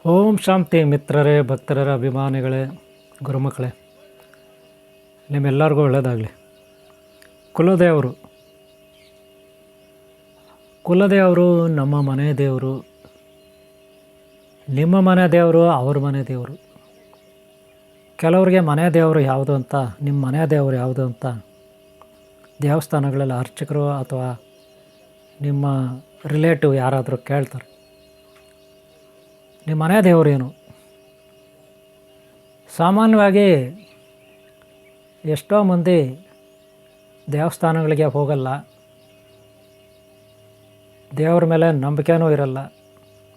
ಓಂ ಶಾಂತಿ ಮಿತ್ರರೇ, ಭಕ್ತರರ ಅಭಿಮಾನಿಗಳೇ, ಗುರುಮಕ್ಕಳೇ, ನಿಮ್ಮೆಲ್ಲರಿಗೂ ಒಳ್ಳೆಯದಾಗಲಿ. ಕುಲದೇವರು ನಮ್ಮ ಮನೆ ದೇವರು, ನಿಮ್ಮ ಮನೆ ದೇವರು, ಅವ್ರ ಮನೆ ದೇವರು. ಕೆಲವರಿಗೆ ಮನೆ ದೇವರು ಯಾವುದು ಅಂತ, ನಿಮ್ಮ ಮನೆ ದೇವರು ಯಾವುದು ಅಂತ ದೇವಸ್ಥಾನಗಳಲ್ಲಿ ಅರ್ಚಕರು ಅಥವಾ ನಿಮ್ಮ ರಿಲೇಟಿವ್ ಯಾರಾದರೂ ಕೇಳ್ತಾರೆ, ನಿಮ್ಮ ಮನೆ ದೇವರೇನು? ಸಾಮಾನ್ಯವಾಗಿ ಎಷ್ಟೋ ಮಂದಿ ದೇವಸ್ಥಾನಗಳಿಗೆ ಹೋಗಲ್ಲ, ದೇವ್ರ ಮೇಲೆ ನಂಬಿಕೆನೂ ಇರಲ್ಲ,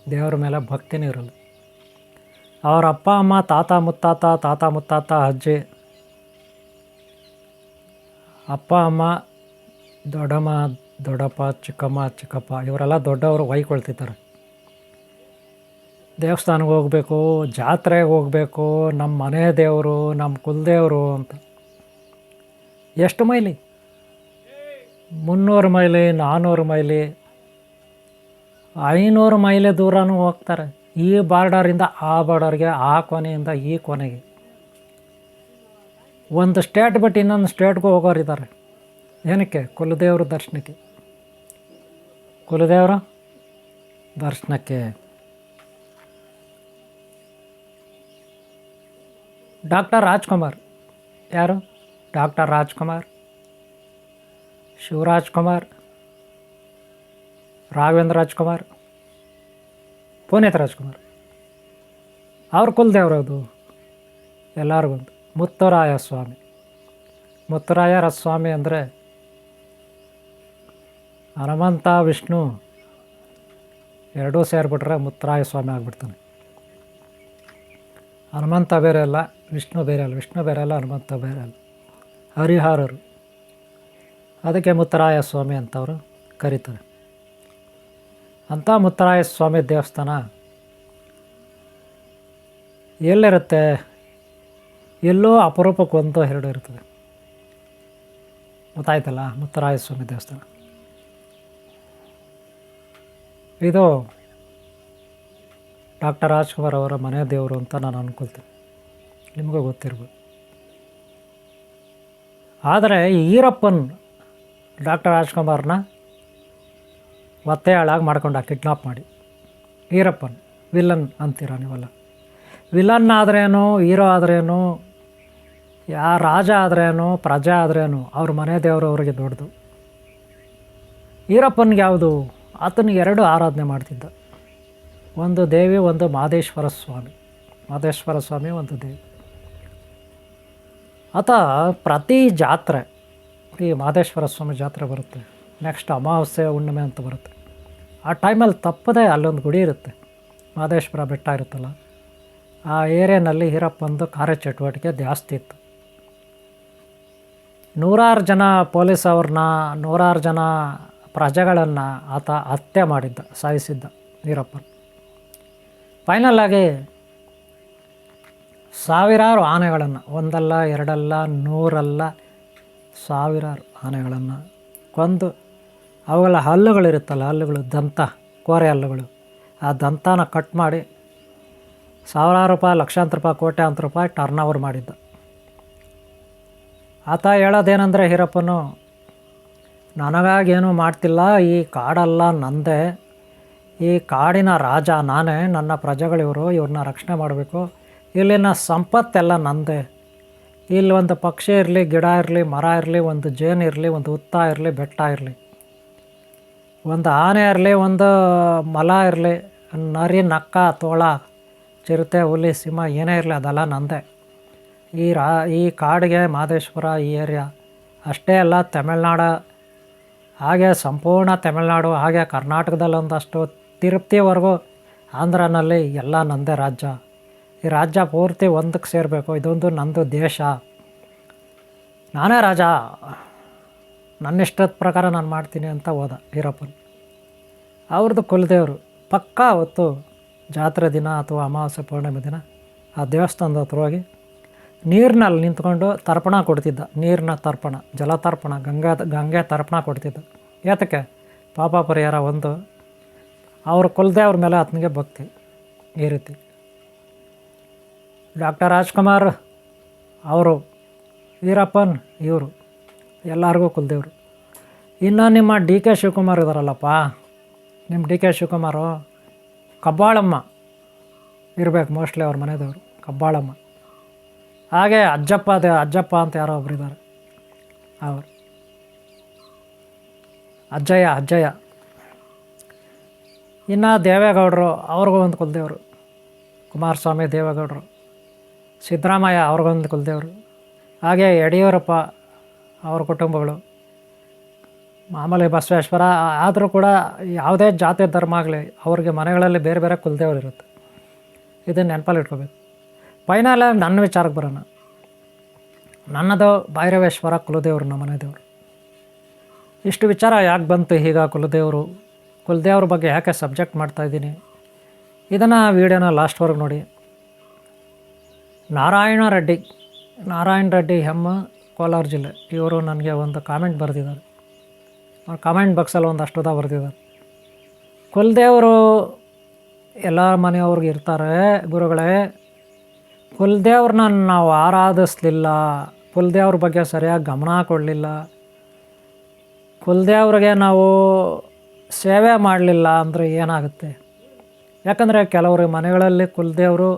ದೇವ್ರ ಮೇಲೆ ಭಕ್ತಿನೂ ಇರಲ್ಲ. ಅವರ ಅಪ್ಪ ಅಮ್ಮ, ತಾತ ಮುತ್ತಾತ, ಅಜ್ಜಿ, ಅಪ್ಪ ಅಮ್ಮ, ದೊಡ್ಡಮ್ಮ ದೊಡ್ಡಪ್ಪ, ಚಿಕ್ಕಪ್ಪ ಇವರೆಲ್ಲ ದೊಡ್ಡವರು ಹೊಯ್ಕೊಳ್ತಿದ್ದಾರೆ. ದೇವಸ್ಥಾನಕ್ಕೆ ಹೋಗಬೇಕು, ಜಾತ್ರೆಗೆ ಹೋಗಬೇಕು, ನಮ್ಮ ಮನೆ ದೇವರು, ನಮ್ಮ ಕುಲದೇವರು ಅಂತ. ಎಷ್ಟು ಮೈಲಿ? 300 ಮೈಲಿ, 400 ಮೈಲಿ, 500 ಮೈಲಿ ದೂರನೂ ಹೋಗ್ತಾರೆ. ಈ ಬಾರ್ಡರಿಂದ ಆ ಬಾರ್ಡರ್ಗೆ, ಆ ಕೊನೆಯಿಂದ ಈ ಕೊನೆಗೆ. ಒಂದು ಸ್ಟೇಟ್ ಬಿಟ್ಟು ಇನ್ನೊಂದು ಸ್ಟೇಟ್ಗೂ ಹೋಗೋರಿದ್ದಾರೆ. ಏನಕ್ಕೆ? ಕುಲದೇವ್ರ ದರ್ಶನಕ್ಕೆ. ಕುಲದೇವರ ದರ್ಶನಕ್ಕೆ. ಡಾಕ್ಟರ್ ರಾಜ್ಕುಮಾರ್. ಯಾರು? ಡಾಕ್ಟರ್ ರಾಜ್ಕುಮಾರ್, ಶಿವರಾಜ್ ಕುಮಾರ್, ರಾಘವೇಂದ್ರ ರಾಜ್ಕುಮಾರ್, ಪುನೀತ್ ರಾಜ್ಕುಮಾರ್. ಅವ್ರ ಕುಲದೇವ್ರದು ಎಲ್ಲರಿಗೊಂದು ಮುತ್ತುರಾಯ ಸ್ವಾಮಿ. ಮುತ್ತುರಾಯರ ಸ್ವಾಮಿ ಅಂದರೆ ಹನುಮಂತ ವಿಷ್ಣು ಎರಡೂ ಸೇರಿಬಿಟ್ರೆ ಮುತ್ತುರಾಯ ಸ್ವಾಮಿ ಆಗಿಬಿಡ್ತಾನೆ. ಹನುಮಂತ ಬೇರೆ ಅಲ್ಲ, ವಿಷ್ಣು ಬೇರೆ ಅಲ್ಲ, ವಿಷ್ಣು ಬೇರೆ ಅಲ್ಲ, ಹನುಮಂತ ಬೇರೆ ಅಲ್ಲ, ಹರಿಹರರು. ಅದಕ್ಕೆ ಮುತ್ತುರಾಯ ಸ್ವಾಮಿ ಅಂತವರು ಕರೀತಾರೆ. ಅಂಥ ಮುತ್ತುರಾಯ ಸ್ವಾಮಿ ದೇವಸ್ಥಾನ ಎಲ್ಲಿರುತ್ತೆ? ಎಲ್ಲೋ ಅಪರೂಪಕ್ಕೊಂದು ಎರಡು ಇರ್ತದೆ. ಗೊತ್ತಾಯ್ತಲ್ಲ, ಮುತ್ತುರಾಯ ಸ್ವಾಮಿ ದೇವಸ್ಥಾನ. ಇದು ಡಾಕ್ಟರ್ ರಾಜ್ಕುಮಾರ್ ಅವರ ಮನೆ ದೇವರು ಅಂತ ನಾನು ಅಂದ್ಕೊಳ್ತೀನಿ. ನಿಮಗೂ ಗೊತ್ತಿರ್ಬೋದು. ಆದರೆ ಈರಪ್ಪನ್ ಡಾಕ್ಟರ್ ರಾಜ್ಕುಮಾರ್ನ ಒತ್ತೆ ಹಾಳಾಗಿ ಮಾಡ್ಕೊಂಡ, ಕಿಡ್ನಾಪ್ ಮಾಡಿ. ಈರಪ್ಪನ್ ವಿಲನ್ ಅಂತೀರ ನೀವೆಲ್ಲ. ವಿಲನ್ ಆದ್ರೇನು, ಹೀರೋ ಆದ್ರೇನು, ರಾಜ ಆದ್ರೇನು, ಪ್ರಜೆ ಆದ್ರೇನು, ಅವ್ರ ಮನೆ ದೇವರು ಅವ್ರಿಗೆ ದೊಡ್ಡದು. ಈರಪ್ಪನ್ಗೆ ಯಾವುದು? ಆತನಿಗೆ 2 ಆರಾಧನೆ ಮಾಡ್ತಿದ್ದ. ಒಂದು ದೇವಿ, ಒಂದು ಮಾದೇಶ್ವರ ಸ್ವಾಮಿ. ಮಾದೇಶ್ವರ ಸ್ವಾಮಿ ಒಂದು ದೇವಿ. ಆತ ಪ್ರತಿ ಜಾತ್ರೆ, ಈ ಮಾದೇಶ್ವರ ಸ್ವಾಮಿ ಜಾತ್ರೆ ಬರುತ್ತೆ, ನೆಕ್ಸ್ಟ್ ಅಮಾವಾಸ್ಯೆ ಹುಣ್ಣಿಮೆ ಅಂತ ಬರುತ್ತೆ. ಆ ಟೈಮಲ್ಲಿ ತಪ್ಪದೇ ಅಲ್ಲೊಂದು ಗುಡಿ ಇರುತ್ತೆ, ಮಾದೇಶ್ವರ ಬೆಟ್ಟ ಇರುತ್ತಲ್ಲ, ಆ ಏರಿಯಾನಲ್ಲಿ ಈರಪ್ಪಂದು ಕಾರ್ಯಚಟುವಟಿಕೆ ಜಾಸ್ತಿ ಇತ್ತು. 100 ಜನ ಪೊಲೀಸ್ ಅವ್ರನ್ನ, 100 ಜನ ಪ್ರಜೆಗಳನ್ನು ಆತ ಹತ್ಯೆ ಮಾಡಿದ್ದ, ಸಾಯಿಸಿದ್ದ ಈರಪ್ಪನ್. ಫೈನಲ್ಲಾಗಿ ಸಾವಿರಾರು ಆನೆಗಳನ್ನು, ಒಂದಲ್ಲ ಎರಡಲ್ಲ, 100 ಅಲ್ಲ, ಸಾವಿರಾರು ಆನೆಗಳನ್ನು ಕೊಂದು ಅವುಗಳ ಹಲ್ಲುಗಳಿರುತ್ತಲ್ಲ, ಹಲ್ಲುಗಳು, ದಂತ, ಕೋರೆ ಹಲ್ಲುಗಳು, ಆ ದಂತನ ಕಟ್ ಮಾಡಿ ಸಾವಿರಾರು ರೂಪಾಯಿ, ಲಕ್ಷಾಂತರ ರೂಪಾಯಿ, ಕೋಟ್ಯಾಂತರ ರೂಪಾಯಿ ಟರ್ನ್ ಓವರ್ ಮಾಡಿದ್ದ. ಆತ ಹೇಳೋದೇನೆಂದರೆ, ಈರಪ್ಪನು ನನಗಾಗೇನೂ ಮಾಡ್ತಿಲ್ಲ, ಈ ಕಾಡೆಲ್ಲ ನಂದೇ, ಈ ಕಾಡಿನ ರಾಜ ನಾನೇ, ನನ್ನ ಪ್ರಜೆಗಳಿವರು, ಇವ್ರನ್ನ ರಕ್ಷಣೆ ಮಾಡಬೇಕು, ಇಲ್ಲಿನ ಸಂಪತ್ತೆಲ್ಲ ನಂದೇ. ಇಲ್ಲಿ ಒಂದು ಪಕ್ಷಿ ಇರಲಿ, ಗಿಡ ಇರಲಿ, ಮರ ಇರಲಿ, ಒಂದು ಜೇನು ಇರಲಿ, ಒಂದು ಹುತ್ತ ಇರಲಿ, ಬೆಟ್ಟ ಇರಲಿ, ಒಂದು ಆನೆ ಇರಲಿ, ಒಂದು ಮೊಲ ಇರಲಿ, ನರಿ, ನಕ್ಕ, ತೋಳ, ಚಿರತೆ, ಹುಲಿ, ಸಿಂಹ ಏನೇ ಇರಲಿ, ಅದೆಲ್ಲ ನಂದೇ. ಈ ಕಾಡಿಗೆ ಮಾದೇಶ್ವರ ಈ ಏರಿಯಾ ಅಷ್ಟೇ ಅಲ್ಲ, ತಮಿಳ್ನಾಡು, ಹಾಗೆ ಸಂಪೂರ್ಣ ತಮಿಳ್ನಾಡು, ಹಾಗೆ ಕರ್ನಾಟಕದಲ್ಲಿ ಒಂದಷ್ಟು ತಿರುಪ್ತಿವರೆಗೂ, ಆಂಧ್ರನಲ್ಲಿ ಎಲ್ಲ ನಂದೇ ರಾಜ್ಯ. ಈ ರಾಜ್ಯ ಪೂರ್ತಿ ಒಂದಕ್ಕೆ ಸೇರಬೇಕು, ಇದೊಂದು ನಂದು ದೇಶ, ನಾನೇ ರಾಜ, ನನ್ನಿಷ್ಟದ ಪ್ರಕಾರ ನಾನು ಮಾಡ್ತೀನಿ ಅಂತ ಹೋದ ಈರಪ್ಪನ್. ಅವ್ರದ್ದು ಕುಲದೇವರು ಪಕ್ಕಾ ಹೊತ್ತು ಜಾತ್ರೆ ದಿನ ಅಥವಾ ಅಮಾವಾಸ್ಯೆ ಪೌರ್ಣಿಮೆ ದಿನ ಆ ದೇವಸ್ಥಾನದ ಹತ್ರ ಹೋಗಿ ನೀರಿನಲ್ಲಿ ನಿಂತ್ಕೊಂಡು ತರ್ಪಣ ಕೊಡ್ತಿದ್ದ. ನೀರಿನ ತರ್ಪಣ, ಜಲತರ್ಪಣ, ಗಂಗೆ ತರ್ಪಣ ಕೊಡ್ತಿದ್ದ. ಏತಕ್ಕೆ? ಪಾಪ ಪರಿಹಾರ. ಒಂದು ಅವ್ರ ಕುಲದೇವ್ರ ಮೇಲೆ ಆತನಿಗೆ ಭಕ್ತಿ ಈ ರೀತಿ. ಡಾಕ್ಟರ್ ರಾಜ್ಕುಮಾರ್ ಅವರು, ವೀರಪ್ಪನ್ ಇವರು, ಎಲ್ಲರಿಗೂ ಕುಲದೇವರು. ಇನ್ನು ನಿಮ್ಮ ಡಿ ಕೆ ಶಿವಕುಮಾರ್ ಇದ್ದಾರಲ್ಲಪ್ಪ, ನಿಮ್ಮ ಡಿ ಕೆ ಶಿವಕುಮಾರು ಕಬ್ಬಾಳಮ್ಮ ಇರಬೇಕು ಮೋಸ್ಟ್ಲಿ ಅವ್ರ ಮನೆದೇವರು, ಕಬ್ಬಾಳಮ್ಮ. ಹಾಗೆ ಅಜ್ಜಪ್ಪ ಅಂತ ಯಾರೋ ಒಬ್ರು ಇದ್ದಾರೆ, ಅವರು ಅಜ್ಜಯ್ಯ. ಇನ್ನು ದೇವೇಗೌಡರು, ಅವ್ರಿಗೂ ಒಂದು ಕುಲದೇವರು, ಕುಮಾರಸ್ವಾಮಿ ದೇವೇಗೌಡರು. ಸಿದ್ದರಾಮಯ್ಯ ಅವ್ರಿಗೊಂದು ಕುಲದೇವರು. ಹಾಗೆ ಯಡಿಯೂರಪ್ಪ ಅವ್ರ ಕುಟುಂಬಗಳು, ಮಾಮೂಲಿ ಬಸವೇಶ್ವರ. ಆದರೂ ಕೂಡ ಯಾವುದೇ ಜಾತಿ ಧರ್ಮ ಆಗಲಿ ಅವ್ರಿಗೆ ಮನೆಗಳಲ್ಲಿ ಬೇರೆ ಬೇರೆ ಕುಲದೇವರು ಇರುತ್ತೆ. ಇದನ್ನು ನೆನಪಲ್ಲಿ ಇಟ್ಕೋಬೇಕು. ಫೈನಲ್ ನನ್ನ ವಿಚಾರಕ್ಕೆ ಬರೋಣ. ನನ್ನದು ಭೈರವೇಶ್ವರ ಕುಲದೇವರು, ನಮ್ಮ ಮನೆ ದೇವರು. ಇಷ್ಟು ವಿಚಾರ ಯಾಕೆ ಬಂತು ಈಗ ಕುಲದೇವ್ರ ಬಗ್ಗೆ ಯಾಕೆ ಸಬ್ಜೆಕ್ಟ್ ಮಾಡ್ತಾಯಿದ್ದೀನಿ, ಇದನ್ನು ವೀಡಿಯೋನ ಲಾಸ್ಟ್ವರೆಗೆ ನೋಡಿ. ನಾರಾಯಣ ರೆಡ್ಡಿ ಹೆಮ್ಮ, ಕೋಲಾರ ಜಿಲ್ಲೆ. ಇವರು ನನಗೆ ಒಂದು ಕಾಮೆಂಟ್ ಬರೆದಿದ್ದಾರೆ. ಕಾಮೆಂಟ್ ಬಾಕ್ಸಲ್ಲಿ ಒಂದಷ್ಟು ಬರೆದಿದ್ದಾರೆ. ಕುಲದೇವರು ಎಲ್ಲ ಮನೆಯವ್ರಿಗೆ ಇರ್ತಾರೆ ಗುರುಗಳೇ, ಕುಲದೇವ್ರನ್ನ ನಾವು ಆರಾಧಿಸ್ಲಿಲ್ಲ, ಕುಲದೇವ್ರ ಬಗ್ಗೆ ಸರಿಯಾಗಿ ಗಮನ ಕೊಡಲಿಲ್ಲ, ಕುಲದೇವ್ರಿಗೆ ನಾವು ಸೇವೆ ಮಾಡಲಿಲ್ಲ ಅಂದರೆ ಏನಾಗುತ್ತೆ? ಯಾಕಂದರೆ ಕೆಲವರು ಮನೆಗಳಲ್ಲಿ ಕುಲದೇವರು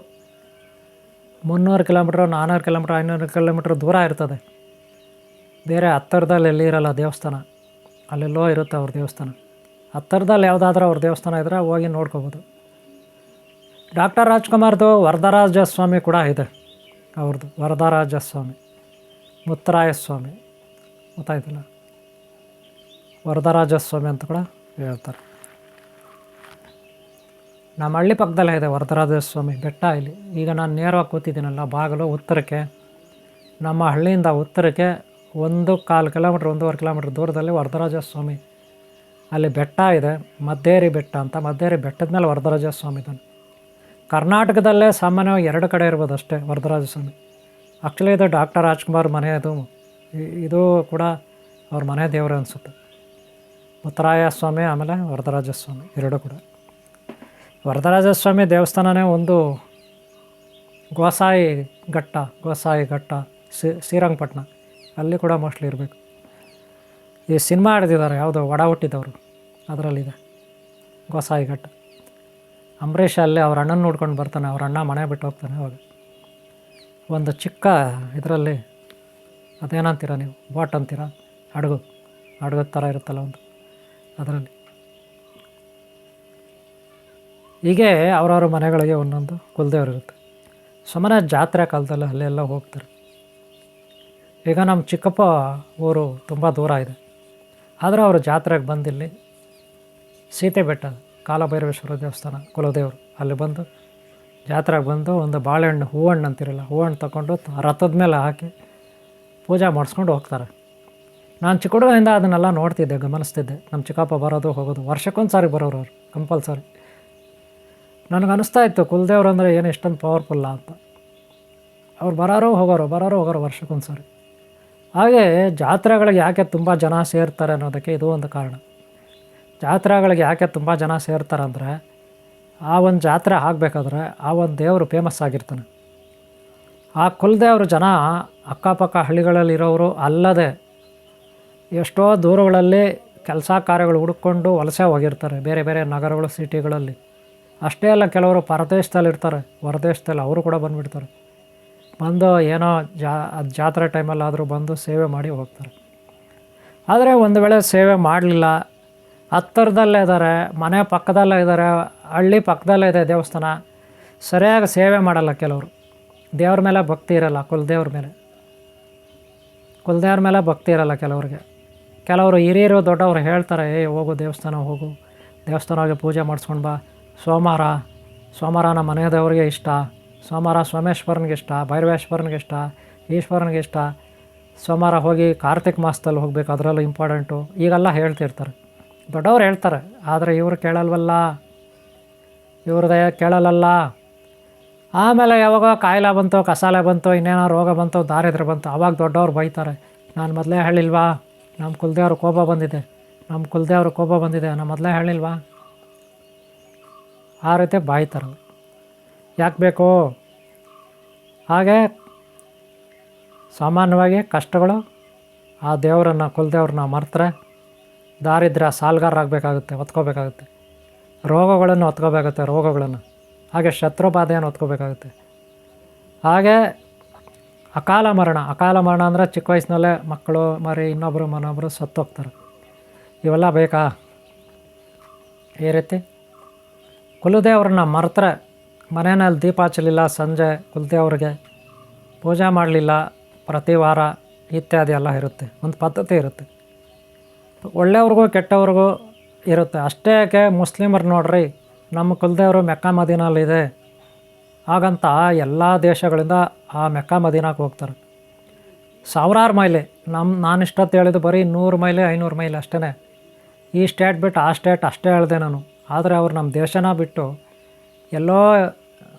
300 ಕಿಲೋಮೀಟ್ರ್, 400 ಕಿಲೋಮೀಟ್ರ್, 500 ಕಿಲೋಮೀಟ್ರ್ ದೂರ ಇರ್ತದೆ. ಬೇರೆ ಹತ್ತಿರದಲ್ಲಿ ಎಲ್ಲಿ ಇರೋಲ್ಲ ದೇವಸ್ಥಾನ, ಅಲ್ಲೆಲ್ಲೋ ಇರುತ್ತೆ ಅವ್ರ ದೇವಸ್ಥಾನ. ಹತ್ತಿರದಲ್ಲಿ ಯಾವುದಾದ್ರೂ ಅವ್ರ ದೇವಸ್ಥಾನ ಇದ್ದರೆ ಹೋಗಿ ನೋಡ್ಕೋಬೋದು. ಡಾಕ್ಟರ್ ರಾಜ್ಕುಮಾರ್ದು ವರದರಾಜಸ್ವಾಮಿ ಕೂಡ ಇದೆ, ಅವ್ರದ್ದು ವರದರಾಜಸ್ವಾಮಿ, ಮುತ್ತರಾಯಸ್ವಾಮಿ, ಗೊತ್ತಾಯ್ತಲ್ಲ, ವರದರಾಜಸ್ವಾಮಿ ಅಂತ ಕೂಡ ಹೇಳ್ತಾರೆ. ನಮ್ಮ ಹಳ್ಳಿ ಪಕ್ಕದಲ್ಲೇ ಇದೆ ವರದರಾಜಸ್ವಾಮಿ ಬೆಟ್ಟ. ಇಲ್ಲಿ ಈಗ ನಾನು ನೇರವಾಗಿ ಕೂತಿದ್ದೀನಲ್ಲ, ಬಾಗಿಲು ಉತ್ತರಕ್ಕೆ, ನಮ್ಮ ಹಳ್ಳಿಯಿಂದ ಉತ್ತರಕ್ಕೆ 1.25 ಕಿಲೋಮೀಟ್ರ್, 1.5 ಕಿಲೋಮೀಟ್ರ್ ದೂರದಲ್ಲಿ ವರದರಾಜಸ್ವಾಮಿ ಅಲ್ಲಿ ಬೆಟ್ಟ ಇದೆ, ಮದ್ದೇರಿ ಬೆಟ್ಟ ಅಂತ. ಮದ್ದೇರಿ ಬೆಟ್ಟದ ಮೇಲೆ ವರದರಾಜಸ್ವಾಮಿ ಇದ್ದಾನೆ. ಕರ್ನಾಟಕದಲ್ಲೇ ಸಾಮಾನ್ಯವಾಗಿ 2 ಕಡೆ ಇರ್ಬೋದು ಅಷ್ಟೇ ವರದರಾಜಸ್ವಾಮಿ. ಆ್ಯಕ್ಚುಲಿ ಇದು ಡಾಕ್ಟರ್ ರಾಜ್ಕುಮಾರ್ ಮನೆಯದು, ಇದು ಕೂಡ ಅವ್ರ ಮನೆ ದೇವರು ಅನಿಸುತ್ತೆ. ಮುತ್ತರಾಯ ಸ್ವಾಮಿ ಆಮೇಲೆ ವರದರಾಜಸ್ವಾಮಿ ಎರಡೂ ಕೂಡ. ವರದರಾಜಸ್ವಾಮಿ ದೇವಸ್ಥಾನನೇ ಒಂದು ಗೋಸಾಯಿ ಘಟ್ಟ ಶ್ರೀರಂಗಪಟ್ಟಣ, ಅಲ್ಲಿ ಕೂಡ ಮೋಸ್ಟ್ಲಿ ಇರಬೇಕು. ಈ ಸಿನಿಮಾ ಹಿಡಿದಿದ್ದಾರೆ ಯಾವುದೋ ಒಡ ಹುಟ್ಟಿದವರು, ಅದರಲ್ಲಿದೆ ಗೋಸಾಯಿ ಘಟ್ಟ. ಅಂಬರೀಷ್ ಅಲ್ಲೇ ಅವ್ರ ಅಣ್ಣನ ನೋಡ್ಕೊಂಡು ಬರ್ತಾನೆ, ಅವ್ರ ಅಣ್ಣ ಮನೆ ಬಿಟ್ಟು ಹೋಗ್ತಾನೆ. ಅವಾಗ ಒಂದು ಚಿಕ್ಕ ಇದರಲ್ಲಿ, ಅದೇನಂತೀರ ನೀವು, ಬೋಟ್ ಅಂತೀರ, ಹಡಗದ ಥರ ಇರುತ್ತಲ್ಲ ಒಂದು, ಅದರಲ್ಲಿ. ಹೀಗೆ ಅವ್ರವ್ರ ಮನೆಗಳಿಗೆ ಒಂದೊಂದು ಕುಲದೇವ್ರು ಇರುತ್ತೆ. ಸುಮ್ಮನೆ ಜಾತ್ರೆ ಕಾಲದಲ್ಲಿ ಅಲ್ಲೆಲ್ಲ ಹೋಗ್ತಾರೆ. ಈಗ ನಮ್ಮ ಚಿಕ್ಕಪ್ಪ ಊರು ತುಂಬ ದೂರ ಇದೆ, ಆದರೆ ಅವರು ಜಾತ್ರೆಗೆ ಬಂದಿಲ್ಲಿ ಸೀತೆ ಬೆಟ್ಟ, ಕಾಲಭೈರವೇಶ್ವರ ದೇವಸ್ಥಾನ ಕುಲದೇವರು, ಅಲ್ಲಿ ಬಂದು ಜಾತ್ರೆಗೆ ಬಂದು ಒಂದು ಬಾಳೆಹಣ್ಣು, ಹೂವಣ್ಣು ಅಂತಿರಲ್ಲ, ಹೂವಣ್ಣು ತಗೊಂಡು ರಥದ ಮೇಲೆ ಹಾಕಿ ಪೂಜೆ ಮಾಡಿಸ್ಕೊಂಡು ಹೋಗ್ತಾರೆ. ನಾನು ಚಿಕ್ಕ ಹುಡುಗರಿಂದ ಅದನ್ನೆಲ್ಲ ನೋಡ್ತಿದ್ದೆ, ಗಮನಿಸ್ತಿದ್ದೆ. ನಮ್ಮ ಚಿಕ್ಕಪ್ಪ ಬರೋದು ಹೋಗೋದು, ವರ್ಷಕ್ಕೊಂದು ಸಾರಿ ಬರೋರು ಅವರು, ಕಂಪಲ್ಸರಿ. ನನಗನ್ನಿಸ್ತಾ ಇತ್ತು ಕುಲದೇವ್ರು ಅಂದರೆ ಏನು ಇಷ್ಟೊಂದು ಪವರ್ಫುಲ್ಲ ಅಂತ. ಅವ್ರು ಬರೋರು ಹೋಗೋರು ವರ್ಷಕ್ಕೊಂದು ಸಾರಿ. ಹಾಗೆ ಜಾತ್ರೆಗಳಿಗೆ ಯಾಕೆ ತುಂಬ ಜನ ಸೇರ್ತಾರೆ ಅನ್ನೋದಕ್ಕೆ ಇದು ಒಂದು ಕಾರಣ. ಜಾತ್ರೆಗಳಿಗೆ ಯಾಕೆ ತುಂಬ ಜನ ಸೇರ್ತಾರೆ ಅಂದರೆ, ಆ ಒಂದು ಜಾತ್ರೆ ಆಗಬೇಕಾದ್ರೆ ಆ ಒಂದು ದೇವರು ಫೇಮಸ್ ಆಗಿರ್ತಾನೆ. ಆ ಕುಲದೇವರು ಜನ ಅಕ್ಕಪಕ್ಕ ಹಳ್ಳಿಗಳಲ್ಲಿರೋರು ಅಲ್ಲದೆ ಎಷ್ಟೋ ದೂರಗಳಲ್ಲಿ ಕೆಲಸ ಕಾರ್ಯಗಳು ಹುಡುಕೊಂಡು ವಲಸೆ ಹೋಗಿರ್ತಾರೆ, ಬೇರೆ ಬೇರೆ ನಗರಗಳು, ಸಿಟಿಗಳಲ್ಲಿ. ಅಷ್ಟೇ ಅಲ್ಲ, ಕೆಲವರು ಪರದೇಶದಲ್ಲಿರ್ತಾರೆ, ಹೊರದೇಶದಲ್ಲಿ ಅವರು ಕೂಡ ಬಂದುಬಿಡ್ತಾರೆ. ಬಂದು ಏನೋ ಜಾತ್ರೆ ಟೈಮಲ್ಲಾದರೂ ಬಂದು ಸೇವೆ ಮಾಡಿ ಹೋಗ್ತಾರೆ. ಆದರೆ ಒಂದು ವೇಳೆ ಸೇವೆ ಮಾಡಲಿಲ್ಲ, ಹತ್ತಿರದಲ್ಲೇ ಇದ್ದಾರೆ, ಮನೆ ಪಕ್ಕದಲ್ಲೇ ಇದ್ದಾರೆ, ಹಳ್ಳಿ ಪಕ್ಕದಲ್ಲೇ ಇದೆ ದೇವಸ್ಥಾನ, ಸರಿಯಾಗಿ ಸೇವೆ ಮಾಡಲ್ಲ ಕೆಲವರು. ದೇವ್ರ ಮೇಲೆ ಭಕ್ತಿ ಇರಲ್ಲ, ಕುಲದೇವ್ರ ಮೇಲೆ ಭಕ್ತಿ ಇರಲ್ಲ ಕೆಲವ್ರಿಗೆ. ಕೆಲವರು ಹಿರಿಯರು ದೊಡ್ಡವರು ಹೇಳ್ತಾರೆ, ಹೋಗು ದೇವಸ್ಥಾನ ಹೋಗು, ದೇವಸ್ಥಾನಕ್ಕೆ ಪೂಜೆ ಮಾಡಿಸ್ಕೊಂಡು ಬಾ, ಸೋಮವಾರ ನಮ್ಮ ಮನೆ ದೇವರಿಗೆ ಇಷ್ಟ, ಸೋಮವಾರ ಸೋಮೇಶ್ವರನಿಗೆ ಇಷ್ಟ, ಭೈರವೇಶ್ವರನಿಗೆ ಇಷ್ಟ, ಈಶ್ವರನಿಗೆ ಇಷ್ಟ, ಸೋಮವಾರ ಹೋಗಿ ಕಾರ್ತಿಕ್ ಮಾಸದಲ್ಲಿ ಹೋಗಬೇಕು, ಅದರಲ್ಲೂ ಇಂಪಾರ್ಟೆಂಟು, ಈಗೆಲ್ಲ ಹೇಳ್ತಿರ್ತಾರೆ. ದೊಡ್ಡವ್ರು ಹೇಳ್ತಾರೆ, ಆದರೆ ಇವರು ಕೇಳಲ್ವಲ್ಲ, ಇವ್ರದೇ ಕೇಳಲ್ಲ. ಆಮೇಲೆ ಯಾವಾಗ ಕಾಯಿಲೆ ಬಂತು, ಕಸಾಲೆ ಬಂತು, ಇನ್ನೇನೋ ರೋಗ ಬಂತು, ದಾರಿದ್ರ್ಯ ಬಂತು, ಆವಾಗ ದೊಡ್ಡವ್ರು ಬೈತಾರೆ. ನಾನು ಮೊದಲೇ ಹೇಳಿಲ್ವಾ, ನಮ್ಮ ಕುಲದೇವ್ರ ಕೋಪ ಬಂದಿದೆ, ನಾನು ಮೊದಲೇ ಹೇಳಿಲ್ವಾ, ಆ ರೀತಿ ಬಾಯ್ತಾರೆ. ಯಾಕೆ ಬೇಕು? ಹಾಗೆ ಸಾಮಾನ್ಯವಾಗಿ ಕಷ್ಟಗಳು ಆ ದೇವರನ್ನು ಕುಲದೇವ್ರನ್ನ ಮರೆತರೆ ದಾರಿದ್ರ್ಯ ಸಾಲ್ಗಾರರಾಗಬೇಕಾಗುತ್ತೆ, ಹೊತ್ಕೋಬೇಕಾಗುತ್ತೆ. ರೋಗಗಳನ್ನು ಹೊತ್ಕೋಬೇಕಾಗುತ್ತೆ, ರೋಗಗಳನ್ನು. ಹಾಗೆ ಶತ್ರು ಬಾಧೆಯನ್ನು ಹೊತ್ಕೋಬೇಕಾಗುತ್ತೆ. ಹಾಗೆ ಅಕಾಲ ಮರಣ ಅಂದರೆ ಚಿಕ್ಕ ವಯಸ್ಸಿನಲ್ಲೇ ಮಕ್ಕಳು ಮರಿ ಇನ್ನೊಬ್ಬರು ಸತ್ತೋಗ್ತಾರೆ. ಇವೆಲ್ಲ ಬೇಕಾ? ಈ ರೀತಿ ಕುಲದೇವ್ರನ್ನ ಮರೆತರೆ ಮನೆಯಲ್ಲಿ ದೀಪ ಹಚ್ಚಲಿಲ್ಲ, ಸಂಜೆ ಕುಲದೇವ್ರಿಗೆ ಪೂಜೆ ಮಾಡಲಿಲ್ಲ ಪ್ರತಿ ವಾರ ಇತ್ಯಾದಿ ಎಲ್ಲ ಇರುತ್ತೆ. ಒಂದು ಪದ್ಧತಿ ಇರುತ್ತೆ. ಒಳ್ಳೆಯವ್ರಿಗೂ ಕೆಟ್ಟವ್ರಿಗೂ ಇರುತ್ತೆ. ಅಷ್ಟೇ ಯಾಕೆ ಮುಸ್ಲಿಮರು ನೋಡ್ರಿ, ನಮ್ಮ ಕುಲದೇವರು ಮೆಕ್ಕಾ ಮದೀನಲ್ಲಿದೆ, ಹಾಗಂತ ಎಲ್ಲ ದೇಶಗಳಿಂದ ಆ ಮೆಕ್ಕಾ ಮದೀನಾಕ್ಕೆ ಹೋಗ್ತಾರೆ. ಸಾವಿರಾರು ಮೈಲಿ. ನಾನು ಇಷ್ಟೊತ್ತು ಹೇಳಿದ್ದು ಬರೀ 100 ಮೈಲಿ 500 ಮೈಲಿ ಅಷ್ಟೇ. ಈ ಸ್ಟೇಟ್ ಬಿಟ್ಟು ಆ ಸ್ಟೇಟ್ ಅಷ್ಟೇ ಹೇಳಿದೆ ನಾನು. ಆದರೆ ಅವ್ರು ನಮ್ಮ ದೇಶನ ಬಿಟ್ಟು ಎಲ್ಲೋ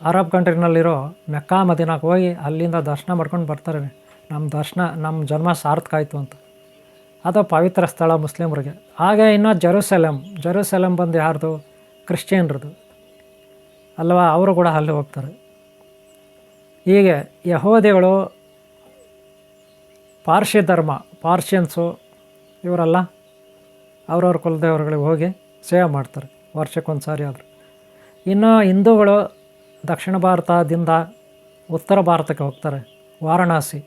ಅರಬ್ ಕಂಟ್ರಿನಲ್ಲಿರೋ ಮೆಕ್ಕಾ ಮದೀನಾಕ್ಕೆ ಹೋಗಿ ಅಲ್ಲಿಂದ ದರ್ಶನ ಮಾಡ್ಕೊಂಡು ಬರ್ತಾರೆ. ನಮ್ಮ ಜನ್ಮ ಸಾರ್ಥಕ ಆಯಿತು ಅಂತ. ಅದು ಪವಿತ್ರ ಸ್ಥಳ ಮುಸ್ಲಿಮ್ರಿಗೆ. ಹಾಗೆ ಇನ್ನೂ ಜೆರೂಸಲೇಮ್ ಬಂದು ಯಾರ್ದು? ಕ್ರಿಶ್ಚಿಯನ್ರದ್ದು ಅಲ್ವಾ? ಅವರು ಕೂಡ ಅಲ್ಲಿ ಹೋಗ್ತಾರೆ. ಹೀಗೆ ಯಹೂದಿಗಳು, ಪಾರ್ಸಿ ಧರ್ಮ, ಪಾರ್ಷಿಯನ್ಸು ಇವರೆಲ್ಲ ಅವ್ರವ್ರ ಕುಲದೇವರುಗಳಿಗೆ ಹೋಗಿ ಸೇವೆ ಮಾಡ್ತಾರೆ ವರ್ಷಕ್ಕೊಂದು ಸಾರಿ ಆದರೂ. ಇನ್ನು ಹಿಂದೂಗಳು ದಕ್ಷಿಣ ಭಾರತದಿಂದ ಉತ್ತರ ಭಾರತಕ್ಕೆ ಹೋಗ್ತಾರೆ. ವಾರಣಾಸಿ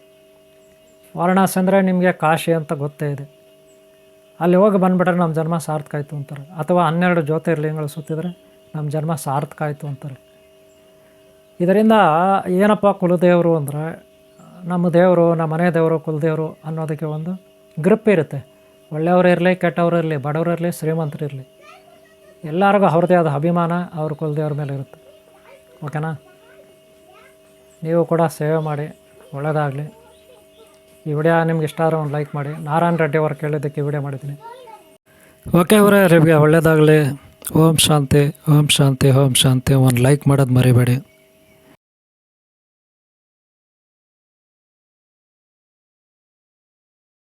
ಅಂದರೆ ನಿಮಗೆ ಕಾಶಿ ಅಂತ ಗೊತ್ತೇ ಇದೆ. ಅಲ್ಲಿ ಹೋಗಿ ಬಂದುಬಿಟ್ರೆ ನಮ್ಮ ಜನ್ಮ ಸಾರ್ಥಕ ಆಯಿತು ಅಂತಾರೆ. ಅಥವಾ 12 ಜ್ಯೋತಿರ್ಲಿಂಗಗಳು ಸುತ್ತಿದರೆ ನಮ್ಮ ಜನ್ಮ ಸಾರ್ಥಕ ಆಯಿತು ಅಂತಾರೆ. ಇದರಿಂದ ಏನಪ್ಪ ಕುಲದೇವರು ಅಂದರೆ, ನಮ್ಮ ದೇವರು, ನಮ್ಮ ಮನೆ ದೇವರು, ಕುಲದೇವರು ಅನ್ನೋದಕ್ಕೆ ಒಂದು ಗ್ರಿಪ್ ಇರುತ್ತೆ. ಒಳ್ಳೆಯವರು ಇರಲಿ, ಕೆಟ್ಟವರು ಇರಲಿ, ಬಡವರು ಇರಲಿ, ಶ್ರೀಮಂತರು ಇರಲಿ, ಎಲ್ಲರಿಗೂ ಅವ್ರದ್ದೇ ಆದ ಅಭಿಮಾನ ಅವ್ರ ಕುಲದೇವ್ರ ಮೇಲೆ ಇರುತ್ತೆ. ಓಕೆನಾ? ನೀವು ಕೂಡ ಸೇವೆ ಮಾಡಿ, ಒಳ್ಳೆಯದಾಗಲಿ. ಈ ವಿಡಿಯೋ ನಿಮ್ಗೆ ಇಷ್ಟ ಆದರೆ ಒಂದು ಲೈಕ್ ಮಾಡಿ. ನಾರಾಯಣ ರೆಡ್ಡಿ ಅವರು ಕೇಳಿದ್ದಕ್ಕೆ ಈ ವಿಡಿಯೋ ಮಾಡಿದ್ದೀನಿ. ಓಕೆ ಅವರೇ, ನಿಮಗೆ ಒಳ್ಳೆಯದಾಗಲಿ. ಓಂ ಶಾಂತಿ, ಓಂ ಶಾಂತಿ, ಓಂ ಶಾಂತಿ. ಒಂದು ಲೈಕ್ ಮಾಡೋದು ಮರಿಬೇಡಿ.